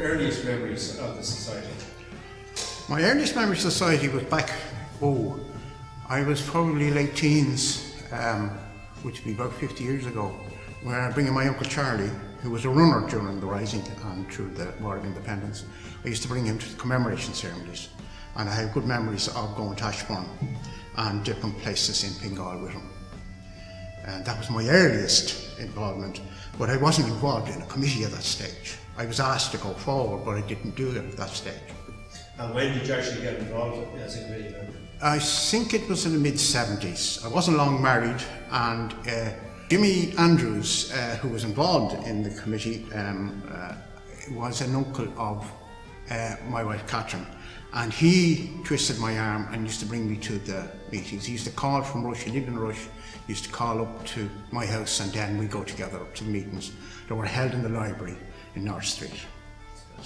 earliest memories of the society? My earliest memory of society was back, I was probably late teens, which would be about 50 years ago, where I bring in my Uncle Charlie, who was a runner during the Rising and through the War of Independence. I used to bring him to the commemoration ceremonies, and I have good memories of going to Ashbourne and different places in Fingal with him. And that was my earliest involvement, but I wasn't involved in a committee at that stage. I was asked to go forward, but I didn't do it at that stage. And when did you actually get involved as a committee member? I think it was in the mid-70s. I wasn't long married, and Jimmy Andrews, who was involved in the committee, was an uncle of my wife Catherine, and he twisted my arm and used to bring me to the meetings. He used to call from Rush, he lived in Rush, he used to call up to my house, and then we'd go together up to the meetings that were held in the library in North Street.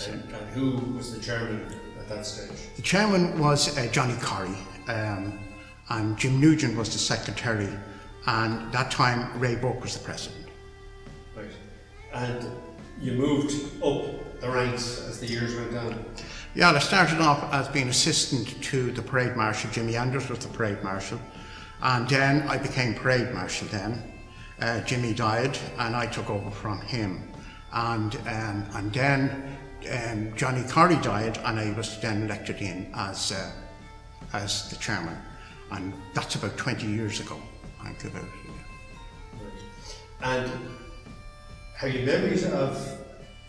And who was the chairman at that stage? The chairman was Johnny Corrie, and Jim Nugent was the secretary, and that time Ray Burke was the president. Right. And you moved up the ranks as the years went on? Yeah, I started off as being assistant to the parade marshal. Jimmy Anders was the parade marshal, and then I became parade marshal then. Jimmy died and I took over from him, and then Johnny Corrie died, and I was then elected in as the chairman, and that's about 20 years ago. I think about it. Yeah. And have you memories of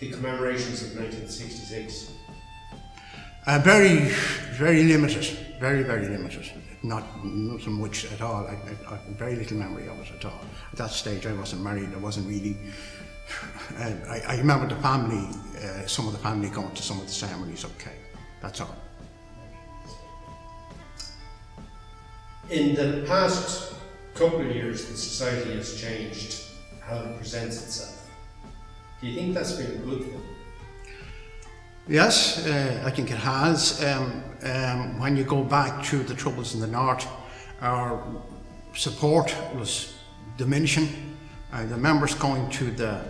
the commemorations of 1966? Very, very limited. Very, very limited. Not so much at all. I have very little memory of it at all. At that stage, I wasn't married. I wasn't really. I remember the family, some of the family going to some of the ceremonies. Okay, that's all. In the past couple of years, the society has changed how it presents itself. Do you think that's been a good thing? Yes, I think it has. When you go back through the troubles in the north, our support was diminishing. The members going to the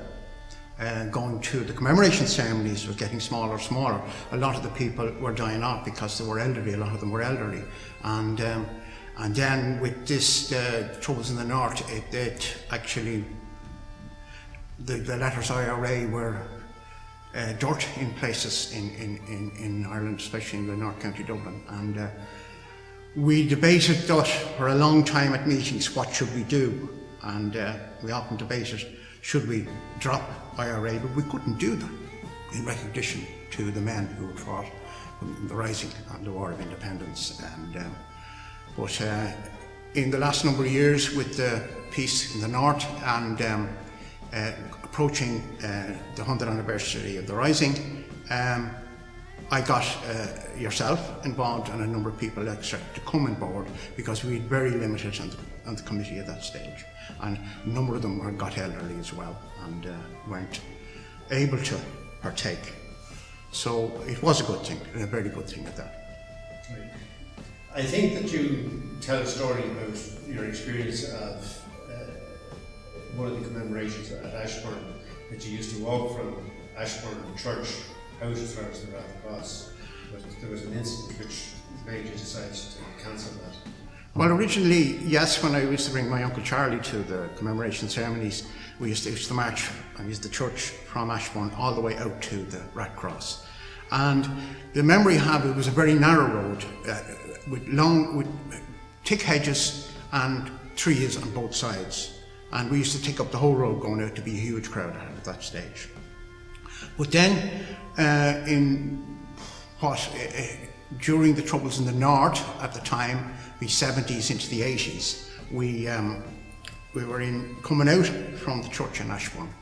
commemoration ceremonies were getting smaller and smaller. A lot of the people were dying off because they were elderly. A lot of them were elderly, and then with this troubles in the north, it actually the letters IRA were dirt in places in Ireland, especially in the North County Dublin, and we debated that for a long time at meetings. What should we do? And we often debated, should we drop IRA? But we couldn't do that in recognition to the men who had fought in the Rising and the War of Independence. But in the last number of years, with the peace in the north and approaching the 100th anniversary of the Rising, I got yourself involved and a number of people extra to come on board, because we were very limited on the committee at that stage, and a number of them got elderly as well and weren't able to partake. So it was a good thing, and a very good thing at that. Right. I think that you tell a story about your experience of one of the commemorations at Ashbourne, that you used to walk from Ashbourne Church out as far as the Rath Cross, but there was an incident which made you decide to cancel that. Well, originally, yes, when I used to bring my Uncle Charlie to the commemoration ceremonies, we used to march and use the church from Ashbourne all the way out to the Rath Cross. And the memory I have, it was a very narrow road with thick hedges and trees on both sides. And we used to take up the whole road going out, to be a huge crowd at that stage. But then, during the troubles in the north at the time, the 70s into the 80s, we were coming out from the church in Ashbourne,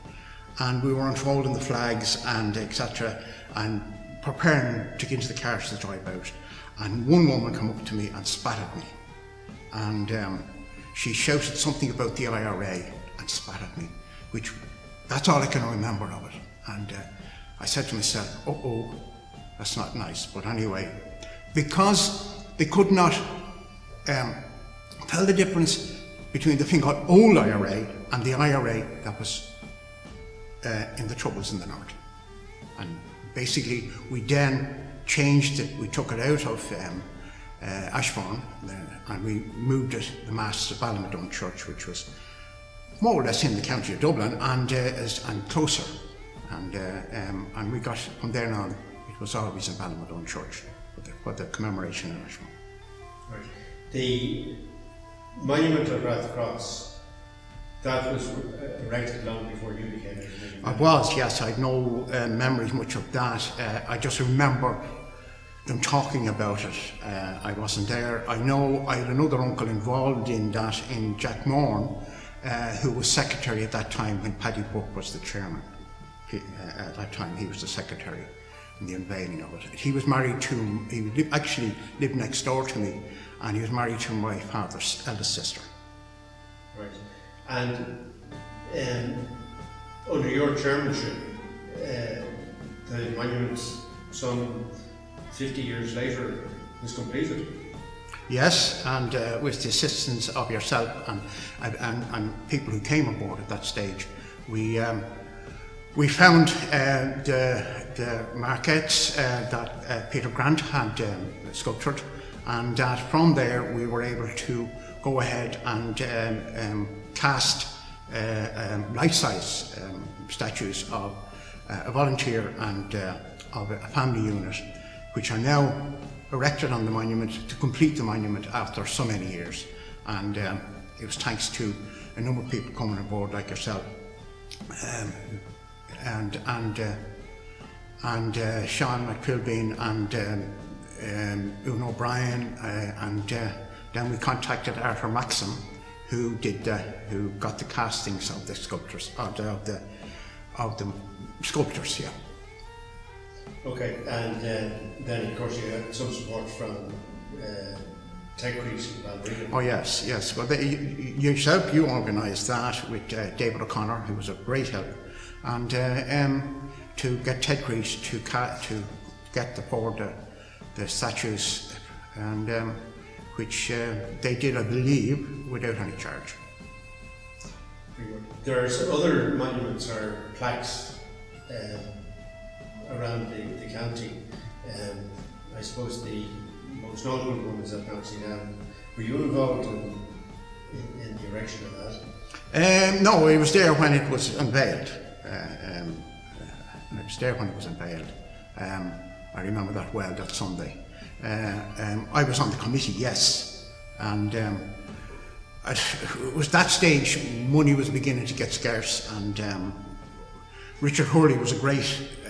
and we were unfolding the flags and etc. and preparing to get into the cars to drive out. And one woman came up to me and spat at me, and she shouted something about the IRA and spat at me, which that's all I can remember of it. And I said to myself, that's not nice. But anyway, because they could not tell the difference between the thing called old IRA and the IRA that was in the troubles in the north. And basically we then changed it, we took it out of Ashbourne and we moved it, the Mass to Ballymadone Church, which was more or less in the county of Dublin and closer. And we got, from there on, it was always in Ballymadone Church for the commemoration in Ashbourne. Right. The monument of Rathcross, that was erected long before you became a It was, yes. I had no memories much of that. I just remember them talking about it. I wasn't there. I know I had another uncle involved in that, in Jack Morn, who was secretary at that time when Paddy Buck was the chairman. At that time he was the secretary in the unveiling of it. He was married to, actually lived next door to me, and he was married to my father's eldest sister. Right. And under your chairmanship, the monument, some 50 years later, was completed. Yes, and with the assistance of yourself and people who came aboard at that stage, we found the maquettes that Peter Grant had sculptured, and that from there we were able to go ahead and cast life-size statues of a volunteer and of a family unit, which are now erected on the monument to complete the monument after so many years. And it was thanks to a number of people coming aboard like yourself, and Sean McPhilbin and Ewan O'Brien, and then we contacted Arthur Maxim, who got the castings of the sculptures, of the sculptures, yeah. Okay, and then of course you had some support from Ted Crease and Balbriggan. Oh yes, yes. Well, yourself, you organised that with David O'Connor, who was a great help, and to get Ted Crease to get the statues, and which they did, I believe, without any charge. There's other monuments or plaques around the county. I suppose the most notable one is at Nancy now. Were you involved in the erection of that? No, I was there when it was unveiled. I remember that well, that Sunday. I was on the committee, yes, and it was that stage money was beginning to get scarce, and Richard Hurley was a great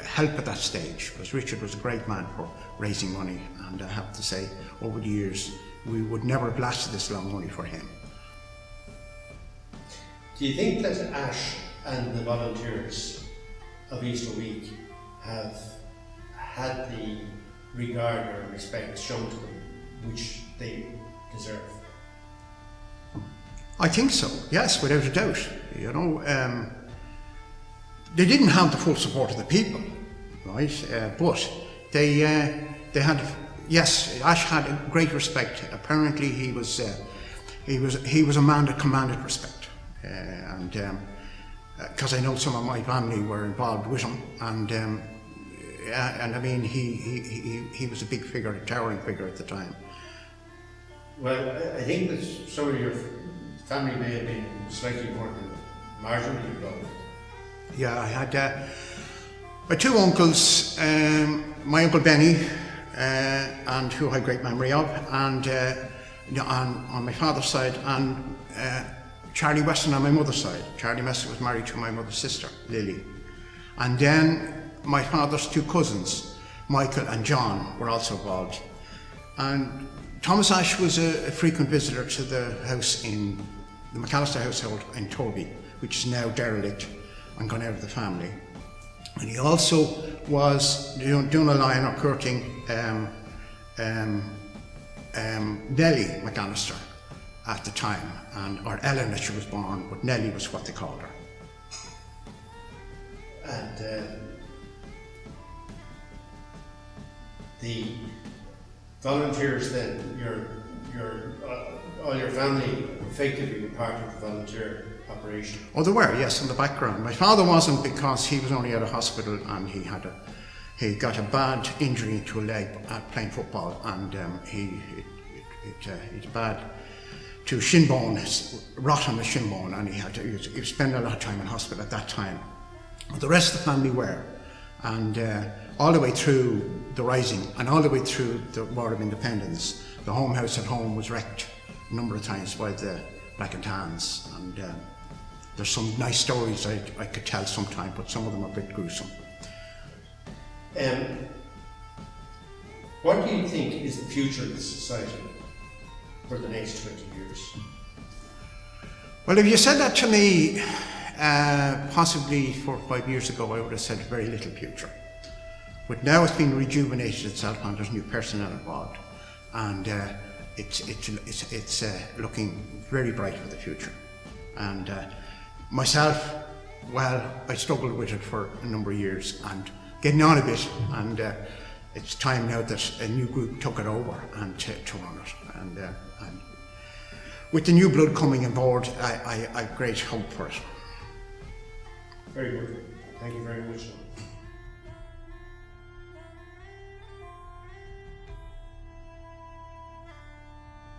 help at that stage, because Richard was a great man for raising money, and I have to say, over the years, we would never have lasted this long money for him. Do you think that Ash and the volunteers of Easter Week have had the regard or respect shown to them which they deserve? I think so, yes, without a doubt. You know, they didn't have the full support of the people, right? But they had, yes, Ash had a great respect. Apparently, he was a man that commanded respect, and because I know some of my family were involved with him, and I mean, he was a big figure, a towering figure at the time. Well, I think that some of your family may have been slightly more than marginally involved. Yeah, I had my two uncles, my Uncle Benny, and who I have great memory of, and on my father's side, and Charlie Weston on my mother's side. Charlie Weston was married to my mother's sister, Lily. And then my father's two cousins, Michael and John, were also involved. And Thomas Ash was a frequent visitor to the house in the McAllister household in Toby, which is now derelict and gone out of the family. And he also was doing a line or courting Nellie McAllister at the time, or Ellen as she was born, but Nellie was what they called her. And the volunteers then, all your family effectively were part of the volunteer operation? Oh, they were, yes, in the background. My father wasn't, because he was only at a hospital and he had He got a bad injury to a leg playing football, and it's bad to shin bone, rot on the shin bone, and he was spending a lot of time in hospital at that time. But the rest of the family were, and all the way through the Rising and all the way through the War of Independence, the home house at home was wrecked a number of times by the Black and Tans, and there's some nice stories I could tell sometime, but some of them are a bit gruesome. What do you think is the future of the society for the next 20 years? Well, if you said that to me possibly 4 or 5 years ago, I would have said very little future. But now it's been rejuvenated itself, and there's new personnel involved, and it's looking very bright for the future. And myself, well, I struggled with it for a number of years and getting on a bit, and it's time now that a new group took it over and to run it. And with the new blood coming on board, I have great hope for it. Very good. Thank you very much.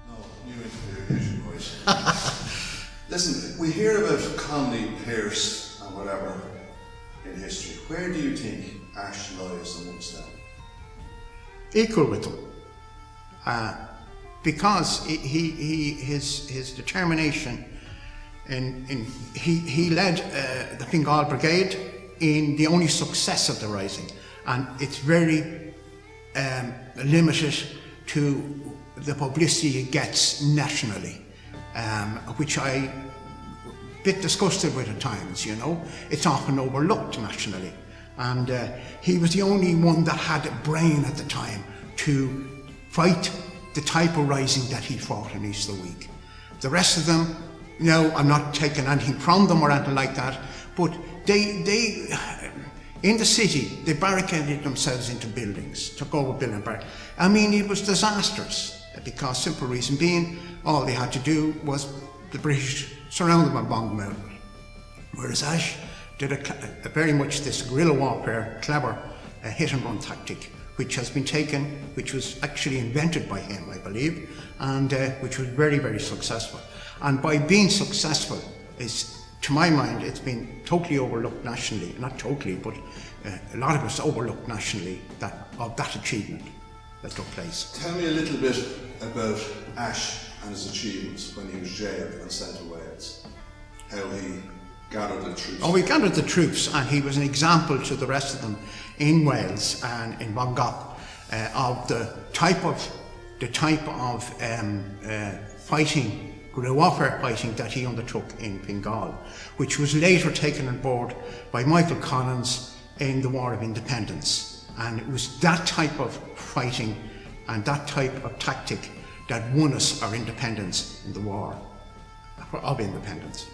No, new interview, boys. Listen, we hear about Conley, Pearse and whatever in history. Where do you think Ash lies amongst them? Equal with them, because his determination, he led the Fingal Brigade in the only success of the Rising, and it's very limited to the publicity it gets nationally, which I'm a bit disgusted with at times. You know, it's often overlooked nationally. And he was the only one that had a brain at the time to fight the type of rising that he fought in Easter Week. The rest of them, you know, I'm not taking anything from them or anything like that, but they in the city, they barricaded themselves into buildings, took over building barricades. I mean, it was disastrous, because simple reason being, all they had to do was the British surround them and bomb them out. Whereas Ash did a very much this guerrilla warfare, clever hit and run tactic, which has been taken, which was actually invented by him, I believe, and which was very, very successful. And by being successful, to my mind, it's been totally overlooked nationally. Not totally, but a lot of us overlooked nationally of that achievement that took place. Tell me a little bit about Ash and his achievements when he was jailed and sent to Wales. How he gathered the troops. Oh, he gathered the troops, and he was an example to the rest of them in Wales and in Bangor of the type of fighting, guerrilla warfare fighting that he undertook in Bengal, which was later taken on board by Michael Collins in the War of Independence. And it was that type of fighting and that type of tactic that won us our independence in the War of Independence.